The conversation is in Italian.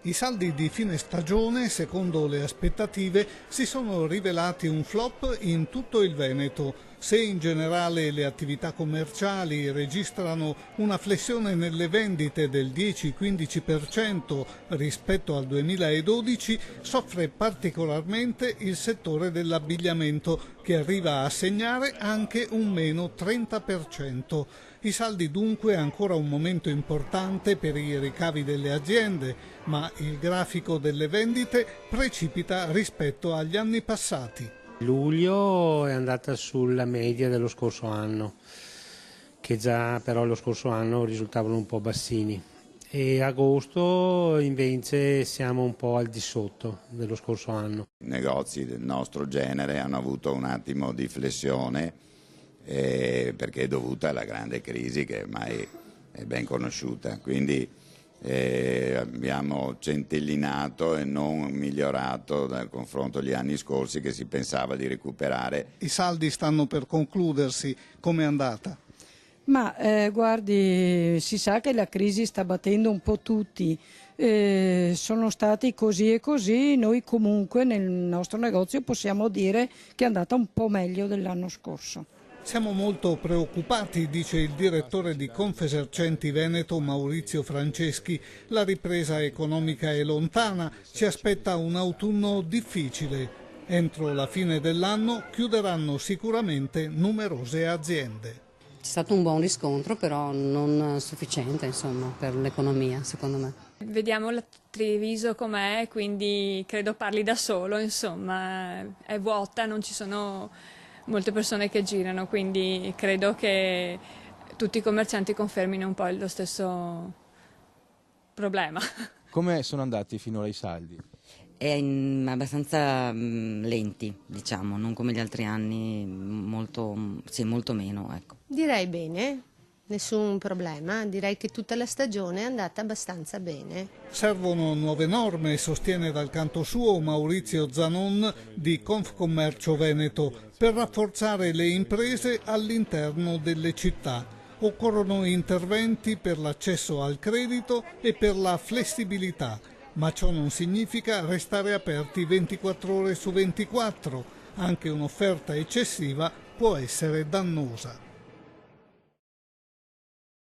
I saldi di fine stagione, secondo le aspettative, si sono rivelati un flop in tutto il Veneto. Se in generale le attività commerciali registrano una flessione nelle vendite del 10-15% rispetto al 2012, soffre particolarmente il settore dell'abbigliamento, che arriva a segnare anche un meno 30%. I saldi dunque ancora un momento importante per i ricavi delle aziende, ma il grafico delle vendite precipita rispetto agli anni passati. Luglio è andata sulla media dello scorso anno, che già però lo scorso anno risultavano un po' bassini. E agosto invece siamo un po' al di sotto dello scorso anno. I negozi del nostro genere hanno avuto un attimo di flessione perché è dovuta alla grande crisi che ormai è ben conosciuta. Quindi abbiamo centellinato e non migliorato dal confronto agli anni scorsi, che si pensava di recuperare. I saldi stanno per concludersi, com'è andata? Ma guardi, si sa che la crisi sta battendo un po' tutti, sono stati così e così, noi comunque nel nostro negozio possiamo dire che è andata un po' meglio dell'anno scorso. Siamo molto preoccupati, dice il direttore di Confesercenti Veneto Maurizio Franceschi. La ripresa economica è lontana, ci aspetta un autunno difficile. Entro la fine dell'anno chiuderanno sicuramente numerose aziende. C'è stato un buon riscontro, però non sufficiente, insomma, per l'economia, secondo me. Vediamo la Treviso com'è, quindi credo parli da solo, insomma, è vuota, non ci sono molte persone che girano, quindi credo che tutti i commercianti confermino un po' lo stesso problema. Come sono andati finora i saldi? Abbastanza lenti, diciamo, non come gli altri anni, molto meno, ecco. Direi bene, nessun problema, direi che tutta la stagione è andata abbastanza bene. Servono nuove norme, sostiene dal canto suo Maurizio Zanon di Confcommercio Veneto, per rafforzare le imprese all'interno delle città. Occorrono interventi per l'accesso al credito e per la flessibilità, ma ciò non significa restare aperti 24 ore su 24. Anche un'offerta eccessiva può essere dannosa.